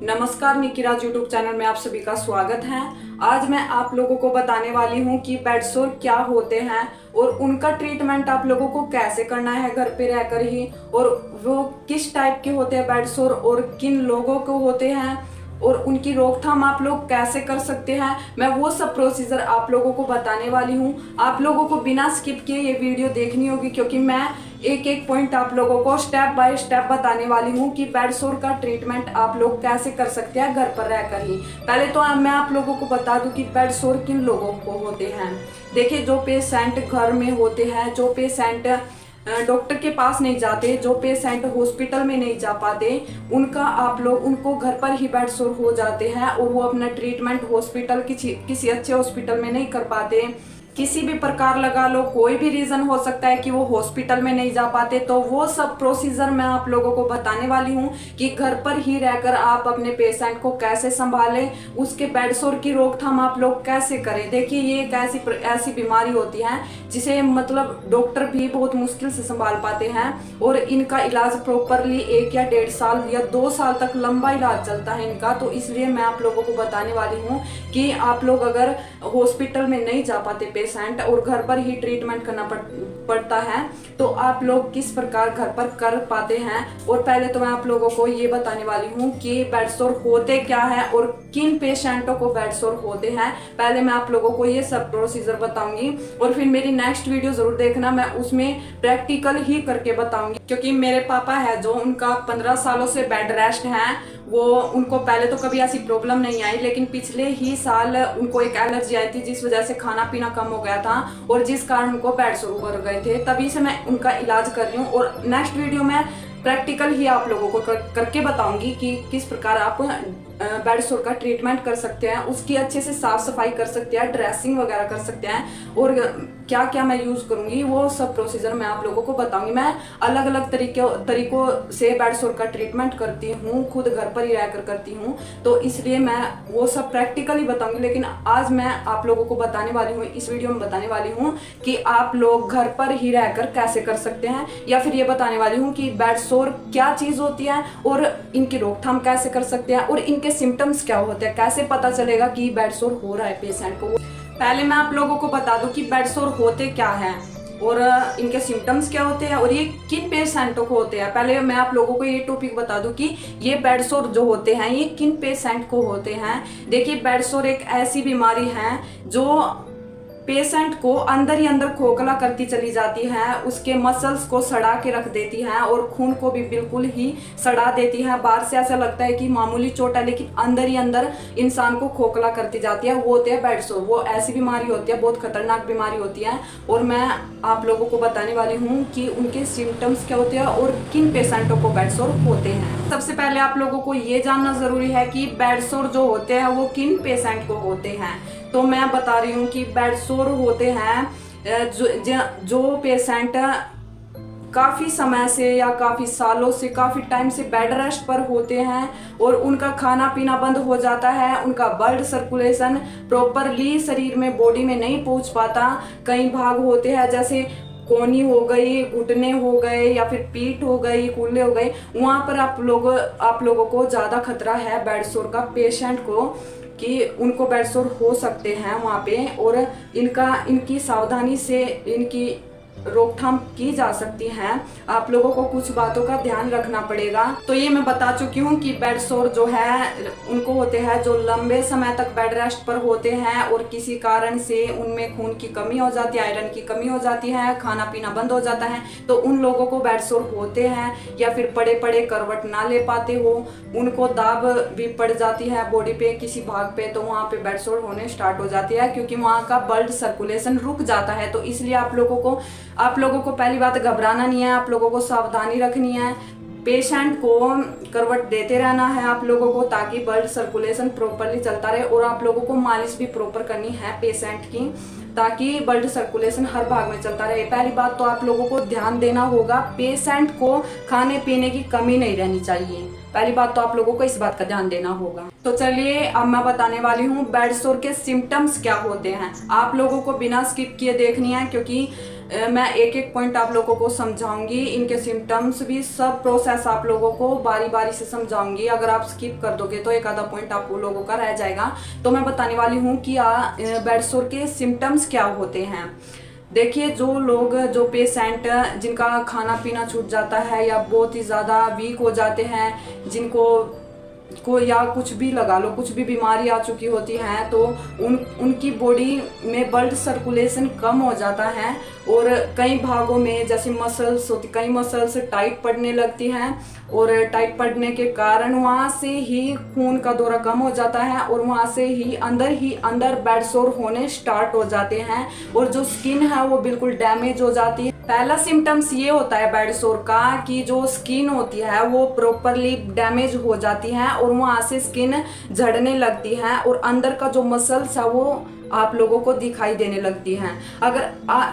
नमस्कार, निकिराज YouTube channel में आप सभी का स्वागत है। आज मैं आप लोगों को बताने वाली हूं कि बेड सोर क्या होते हैं और उनका ट्रीटमेंट आप लोगों को कैसे करना है घर पे रहकर ही, और वो किस टाइप के होते हैं बेड सोर और किन लोगों को होते हैं और उनकी रोकथाम आप लोग कैसे कर सकते हैं। मैं वो सब प्रोसीजर आप लोगों को बताने वाली हूँ। आप लोगों को बिना स्किप किए ये वीडियो देखनी होगी, क्योंकि मैं एक एक पॉइंट आप लोगों को स्टेप बाय स्टेप बताने वाली हूँ कि बेड सोर का ट्रीटमेंट आप लोग कैसे कर सकते हैं घर पर रहकर ही। पहले तो मैं आप लोगों को बता दूं कि बेड सोर किन लोगों को होते हैं। देखिए, जो पेशेंट घर में होते हैं, जो पेशेंट डॉक्टर के पास नहीं जाते, जो पेशेंट हॉस्पिटल में नहीं जा पाते, उनको घर पर ही बेड सोर हो जाते हैं और वो अपना ट्रीटमेंट हॉस्पिटल किसी अच्छे हॉस्पिटल में नहीं कर पाते। किसी भी प्रकार लगा लो, कोई भी रीजन हो सकता है कि वो हॉस्पिटल में नहीं जा पाते, तो वो सब प्रोसीजर मैं आप लोगों को बताने वाली हूँ कि घर पर ही रहकर आप अपने पेशेंट को कैसे संभालें, उसके बेड सोर की रोकथाम आप लोग कैसे करें। देखिए, ये एक ऐसी बीमारी होती है जिसे मतलब डॉक्टर भी बहुत मुश्किल से संभाल पाते हैं, और इनका इलाज प्रॉपरली 1 या 1.5 साल या 2 साल तक लंबा इलाज चलता है इनका। तो इसलिए मैं आप लोगों को बताने वाली हूँ कि आप लोग अगर हॉस्पिटल में नहीं जा पाते पेशेंट और घर पर ही ट्रीटमेंट करना पड़ता है, तो आप लोग किस प्रकार घर पर कर पाते हैं। और पहले तो मैं आप लोगों को ये बताने वाली हूँ कि बेड सोर होते क्या है और किन पेशेंटों को बेड सोर होते हैं। पहले मैं आप लोगों को ये सब प्रोसीजर बताऊंगी और फिर मेरी नेक्स्ट वीडियो जरूर देखना, मैं उसमें प्रैक्टिकल ही करके बताऊंगी। क्योंकि मेरे पापा है जो, उनका 15 सालों से बेड रेस्ट है, उनको पहले तो कभी ऐसी प्रॉब्लम नहीं आई, लेकिन पिछले ही साल उनको एक एलर्जी आई थी जिस वजह से खाना पीना कम हो गया था और जिस कारण उनको बेड सोर हो गए थे। तभी से मैं उनका इलाज कर रही हूँ और नेक्स्ट वीडियो में प्रैक्टिकल ही आप लोगों को करके बताऊंगी कि किस प्रकार आप बेड सोर का ट्रीटमेंट कर सकते हैं, उसकी अच्छे से साफ सफाई कर सकते हैं, ड्रेसिंग वगैरह कर सकते हैं, और क्या क्या मैं यूज करूंगी वो सब प्रोसीजर मैं आप लोगों को बताऊंगी। मैं अलग अलग तरीकों से बेड सोर का ट्रीटमेंट करती हूँ, खुद घर पर ही रहकर करती हूँ, तो इसलिए मैं वो सब प्रैक्टिकली बताऊंगी। लेकिन आज मैं आप लोगों को बताने वाली हूँ, इस वीडियो में बताने वाली हूँ कि आप लोग घर पर ही रहकर कैसे कर सकते हैं, या फिर ये बताने वाली हूँ कि बेड सोर क्या चीज होती है और इनकी रोकथाम कैसे कर सकते हैं और इनके सिम्टम्स क्या होते हैं, कैसे पता चलेगा कि बेड सोर हो रहा है पेशेंट को। पहले मैं आप लोगों को बता दूं कि बेड सोर होते क्या हैं और इनके सिम्टम्स क्या होते हैं और ये किन पेशेंटों को होते हैं। पहले मैं आप लोगों को ये टॉपिक बता दूं कि ये बेड सोर जो होते हैं ये किन पेशेंट को होते हैं। देखिए, बेड सोर एक ऐसी बीमारी है जो पेशेंट को अंदर ही अंदर खोखला करती चली जाती है, उसके मसल्स को सड़ा के रख देती है और खून को भी बिल्कुल ही सड़ा देती है। बाहर से ऐसा लगता है कि मामूली चोट है, लेकिन अंदर ही अंदर इंसान को खोखला करती जाती है। वो होते हैं बेड सोर। वो ऐसी बीमारी होती है, बहुत खतरनाक बीमारी होती है, और मैं आप लोगों को बताने वाली हूँ कि उनके सिम्टम्स क्या होते हैं और किन पेशेंटों को बेड सोर होते हैं। सबसे पहले आप लोगों को ये जानना जरूरी है कि बेड सोर जो होते हैं वो किन पेशेंट को होते हैं। तो मैं बता रही हूँ कि बेड सोर होते हैं जो पेशेंट काफ़ी समय से या काफ़ी सालों से, काफ़ी टाइम से बेड रेस्ट पर होते हैं और उनका खाना पीना बंद हो जाता है, उनका ब्लड सर्कुलेशन प्रॉपरली शरीर में, बॉडी में नहीं पहुंच पाता। कई भाग होते हैं जैसे कोहनी हो गई, घुटने हो गए, या फिर पीठ हो गई, कूल्हे हो गए, वहाँ पर आप लोगों को ज़्यादा खतरा है बेड सोर का, पेशेंट को, कि उनको बेड सोर हो सकते हैं वहाँ पे, और इनकी सावधानी से इनकी रोकथाम की जा सकती है। आप लोगों को कुछ बातों का ध्यान रखना पड़ेगा। तो ये मैं बता चुकी हूँ कि बेड सोर जो है उनको होते हैं जो लंबे समय तक बेड रेस्ट पर होते हैं और किसी कारण से उनमें खून की कमी हो जाती है, आयरन की कमी हो जाती है, खाना पीना बंद हो जाता है, तो उन लोगों को बेड सोर होते हैं। या फिर पड़े पड़े करवट ना ले पाते हो, उनको दाब भी पड़ जाती है बॉडी पे किसी भाग पे, तो वहाँ पे बेड सोर होने स्टार्ट हो जाती है, क्योंकि वहाँ का ब्लड सर्कुलेशन रुक जाता है। तो इसलिए आप लोगों को पहली बात घबराना नहीं है, आप लोगों को सावधानी रखनी है, पेशेंट को करवट देते रहना है आप लोगों को, ताकि ब्लड सर्कुलेशन प्रॉपरली चलता रहे, और आप लोगों को मालिश भी प्रॉपर करनी है पेशेंट की, ताकि ब्लड सर्कुलेशन हर भाग में चलता रहे। पहली बात तो आप लोगों को ध्यान देना होगा, पेशेंट को खाने पीने की कमी नहीं रहनी चाहिए। पहली बात तो आप लोगों को इस बात का ध्यान देना होगा। तो चलिए अब मैं बताने वाली हूँ बेड सोर के सिम्टम्स क्या होते हैं। आप लोगों को बिना स्किप किए देखनी है, क्योंकि मैं एक एक पॉइंट आप लोगों को समझाऊंगी, इनके सिम्टम्स भी सब प्रोसेस आप लोगों को बारी बारी से समझाऊंगी। अगर आप स्किप कर दोगे तो एक आधा पॉइंट आप लोगों का रह जाएगा। तो मैं बताने वाली हूँ कि बेड सोर के सिम्टम्स क्या होते हैं। देखिए, जो पेशेंट जिनका खाना पीना छूट जाता है या बहुत ही ज़्यादा वीक हो जाते हैं, जिनको या कुछ भी लगा लो, कुछ भी बीमारी आ चुकी होती है, तो उनकी बॉडी में ब्लड सर्कुलेशन कम हो जाता है और कई भागों में जैसे मसल्स होती, कई मसल्स टाइट पड़ने लगती हैं और टाइट पड़ने के कारण वहाँ से ही खून का दौरा कम हो जाता है और वहाँ से ही अंदर बेड सोर होने स्टार्ट हो जाते हैं और जो स्किन है वो बिल्कुल डैमेज हो जाती है। पहला सिम्टम्स ये होता है बेड सोर का कि जो स्किन होती है वो प्रॉपरली डैमेज हो जाती है और वहाँ से स्किन झड़ने लगती है और अंदर का जो मसल्स है वो आप लोगों को दिखाई देने लगती हैं। अगर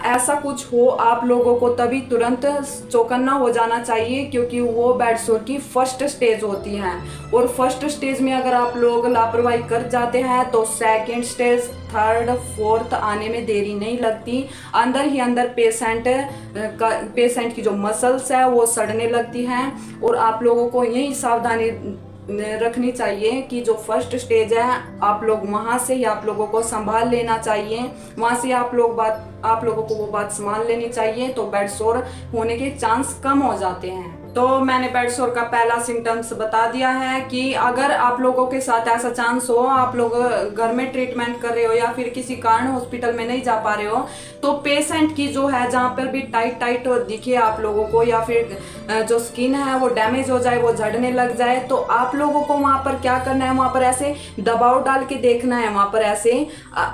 ऐसा कुछ हो आप लोगों को तभी तुरंत चौकन्ना हो जाना चाहिए, क्योंकि वो बेड सोर की फर्स्ट स्टेज होती है और फर्स्ट स्टेज में अगर आप लोग लापरवाही कर जाते हैं तो सेकंड स्टेज, थर्ड, फोर्थ आने में देरी नहीं लगती। अंदर ही अंदर पेशेंट की जो मसल्स है वो सड़ने लगती हैं और आप लोगों को यही सावधानी रखनी चाहिए कि जो फर्स्ट स्टेज है आप लोग वहां से ही आप लोगों को संभाल लेना चाहिए, वहां से आप लोगों को वो बात संभाल लेनी चाहिए, तो बेड सोर होने के चांस कम हो जाते हैं। तो मैंने बेड सोर का पहला सिम्टम्स बता दिया है कि अगर आप लोगों के साथ ऐसा चांस हो, आप लोग घर में ट्रीटमेंट कर रहे हो या फिर किसी कारण हॉस्पिटल में नहीं जा पा रहे हो, तो पेशेंट की जो है जहाँ पर भी टाइट दिखे आप लोगों को या फिर जो स्किन है वो डैमेज हो जाए, वो झड़ने लग जाए, तो आप लोगों को वहाँ पर क्या करना है, वहाँ पर ऐसे दबाव डाल के देखना है, वहाँ पर ऐसे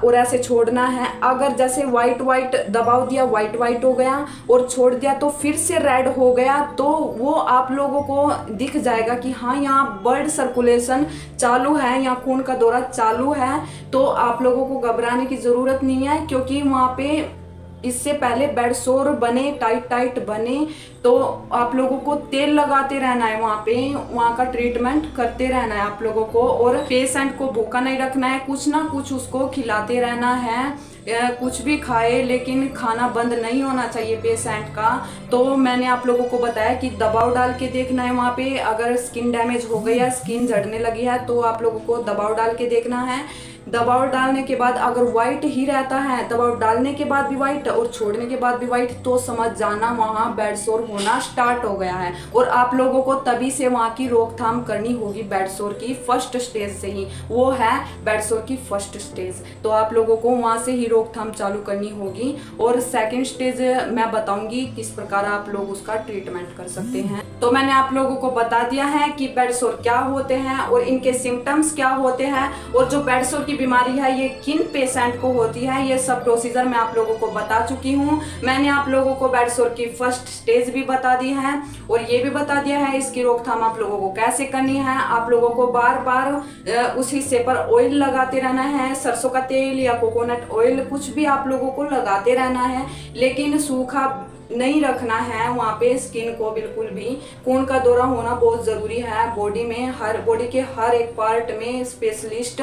और ऐसे छोड़ना है। अगर जैसे व्हाइट दबाव दिया, व्हाइट हो गया और छोड़ दिया तो फिर से रेड हो गया, तो वो आप लोगों को दिख जाएगा कि हाँ यहाँ ब्लड सर्कुलेशन चालू है, यहाँ खून का दौरा चालू है। तो आप लोगों को घबराने की जरूरत नहीं है, क्योंकि वहाँ पे इससे पहले बेड सोर बने, टाइट बने, तो आप लोगों को तेल लगाते रहना है, वहाँ का ट्रीटमेंट करते रहना है आप लोगों को और पेशेंट को भूखा नहीं रखना है, कुछ ना कुछ उसको खिलाते रहना है, कुछ भी खाए लेकिन खाना बंद नहीं होना चाहिए पेशेंट का। तो मैंने आप लोगों को बताया कि दबाव डाल के देखना है, वहाँ पे अगर स्किन डैमेज हो गई है, स्किन झड़ने लगी है, तो आप लोगों को दबाव डाल के देखना है। दबाव डालने के बाद अगर व्हाइट ही रहता है, दबाव डालने के बाद भी व्हाइट और छोड़ने के बाद भी व्हाइट, तो समझ जाना वहाँ बेड सोर होना स्टार्ट हो गया है और आप लोगों को तभी से वहाँ की रोकथाम करनी होगी बेड सोर की फर्स्ट स्टेज से ही, वो है बेड सोर की फर्स्ट स्टेज। तो आप लोगों को वहाँ से ही रोकथाम चालू करनी होगी और सेकेंड स्टेज मैं बताऊंगी किस प्रकार आप लोग उसका ट्रीटमेंट कर सकते हैं। तो मैंने आप लोगों को बता दिया है कि बेड सोर क्या होते हैं और इनके सिम्टम्स क्या होते हैं और जो बेड सोर की बीमारी है ये किन पेशेंट को होती है, ये सब प्रोसीजर मैं आप लोगों को बता चुकी हूँ। मैंने आप लोगों को बेड सोर की फर्स्ट स्टेज भी बता दी है और ये भी बता दिया है इसकी रोकथाम आप लोगों को कैसे करनी है। आप लोगों को बार बार उस हिस्से पर ऑयल लगाते रहना है, सरसों का तेल या कोकोनट ऑयल, कुछ भी आप लोगों को लगाते रहना है, लेकिन सूखा नहीं रखना है वहाँ पे स्किन को बिल्कुल भी। खून का दौरा होना बहुत ज़रूरी है बॉडी के हर एक पार्ट में, स्पेशलिस्ट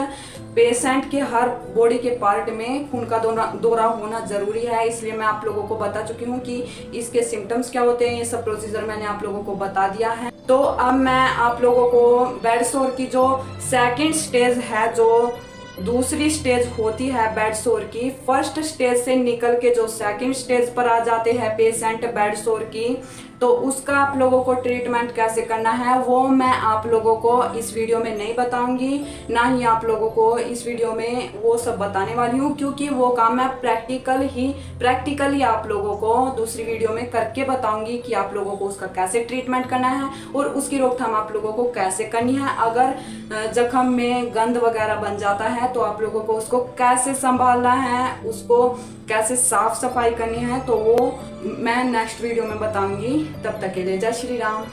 पेशेंट के हर बॉडी के पार्ट में खून का दौरा होना ज़रूरी है। इसलिए मैं आप लोगों को बता चुकी हूँ कि इसके सिम्टम्स क्या होते हैं, ये सब प्रोसीजर मैंने आप लोगों को बता दिया है। तो अब मैं आप लोगों को बेड सोर की जो सेकेंड स्टेज है, जो दूसरी स्टेज होती है बेड सोर की, फर्स्ट स्टेज से निकल के जो सेकंड स्टेज पर आ जाते हैं पेशेंट बेड सोर की, तो उसका आप लोगों को ट्रीटमेंट कैसे करना है वो मैं आप लोगों को इस वीडियो में नहीं बताऊंगी, ना ही आप लोगों को इस वीडियो में वो सब बताने वाली हूँ, क्योंकि वो काम मैं प्रैक्टिकली आप लोगों को दूसरी वीडियो में करके बताऊंगी कि आप लोगों को उसका कैसे ट्रीटमेंट करना है और उसकी रोकथाम आप लोगों को कैसे करनी है। अगर जख्म में गंद वगैरह बन जाता है तो आप लोगों को उसको कैसे संभालना है, उसको कैसे साफ सफाई करनी है, तो वो मैं नेक्स्ट वीडियो में बताऊंगी। तब तक के लिए जय श्री राम।